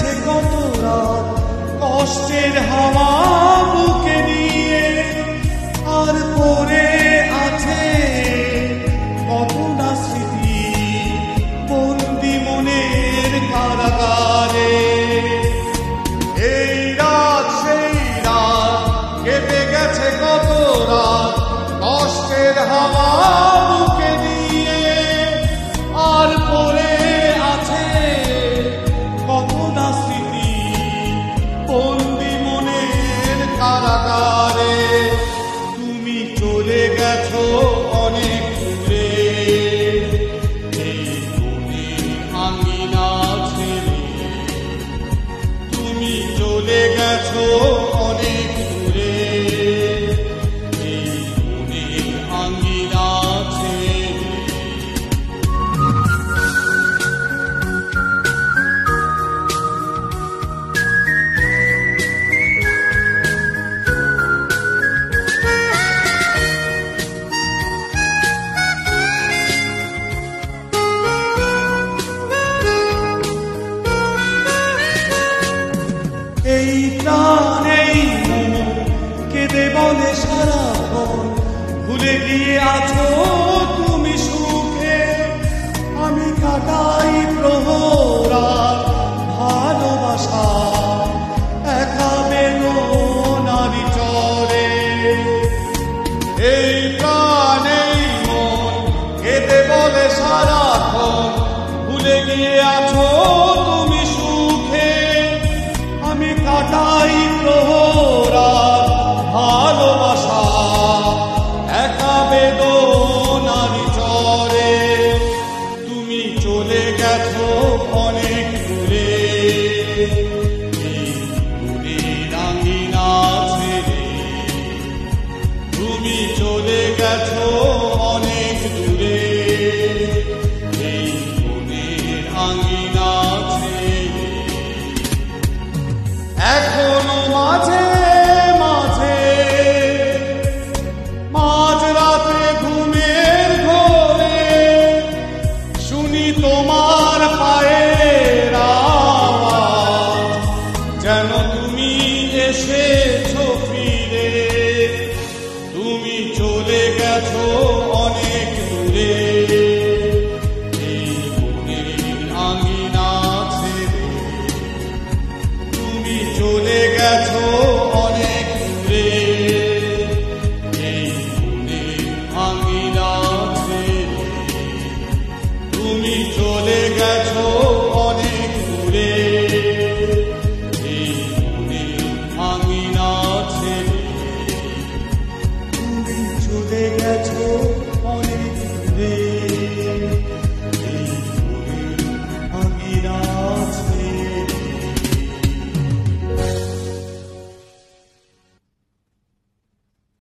গেছে কত রাত কষ্টের হাওয়া বুকে নিয়ে, আর পড়ে আছে কত না স্মৃতি বন্দি মনের কারাগারে। এই রাত সেই রাত কেটে গেছে কত রাত কষ্টের হাওয়া বুকে নিয়ে, আর পড়ে আছে কত না স্মৃতি বন্দি মনের কারাগারে। তুমি চলে গেছো অনেক দূরে এই মনের আঙিনা ছেড়ে, তুমি চলে গেছো অনেক দূরে এই মনের আঙিনা ছেড়ে। এই প্রাণ এই মন কেঁদে বলে সারাক্ষণ, ভুলে গিয়ে আছো তুমি সুখে। আমি কাটাই প্রহরাত ভালোবাসা একা বেদনারি চরে। এই প্রাণ এই মন কেঁদে বলে সারাক্ষণ, ভুলে গিয়ে আছো তুমি সুখে। আমি কাটাই প্রহরাত ভালোবাসা একা বেদনারি চরে। তুমি চলে গেছো অনেক দূরে এই মনের আঙিনা ছেড়ে, তুমি চলে গেছো অনেক দূরে এই মনের আঙিনা ছেড়ে। এখনো মাঝে মাঝে মাঝ রাতে ঘুমের ঘোরে শুনি তোমার পায়ের আওয়াজ, যেন তুমি এসেছো ফিরে। তুমি চলে গেছো অনেক দূরে এই মনের আঙিনা ছেড়ে, তুমি চলে গেছো অনেক দূরে এই মনের আঙিনা ছেড়ে, তুমি চলে গেছো।